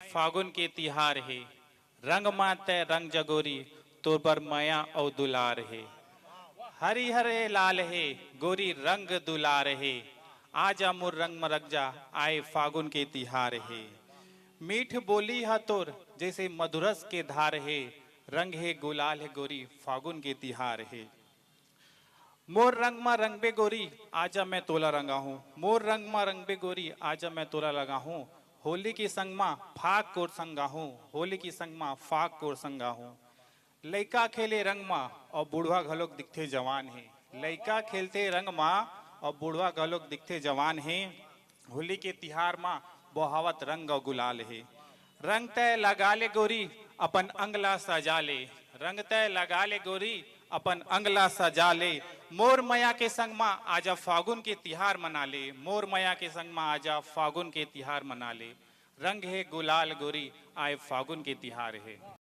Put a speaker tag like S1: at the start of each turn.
S1: फागुन के तिहार है, रंग माते रंग जगोरी तोर पर माया और दुलार है। हरी हरे लाल है गोरी रंग दुलार है, आजा मोर रंग मरग जा आए फागुन के तिहार है। मीठ बोली है तोर जैसे मधुरस के धार है, रंग है गुलाल है गोरी फागुन के तिहार है। मोर रंग मा रंग बे गोरी आजा मैं तोला रंगा हूँ, मोर रंग मा रंग बे गोरी आजा मैं तोला लगा हूँ। होली की संग मा फाग कोर संगा हूँ, होली की संग मा फाग कोर संगा हूँ। लइका खेले रंग मा और बुढ़वा घलोक दिखते जवान है, लइका खेलते रंग मा और बुढ़वा घलोक दिखते जवान है। होली के तिहार मा बहावत रंग और गुलाल है। रंग तय लगा ले गोरी अपन अंगला सजा ले, रंग तय लगा ले गोरी अपन अंगला सजा ले। मोर मया के संग मा आजा फागुन के तिहार मना ले, मोर मया के संग मा आजा फागुन के तिहार मना ले। रंग है गुलाल गोरी आए फागुन के तिहार है।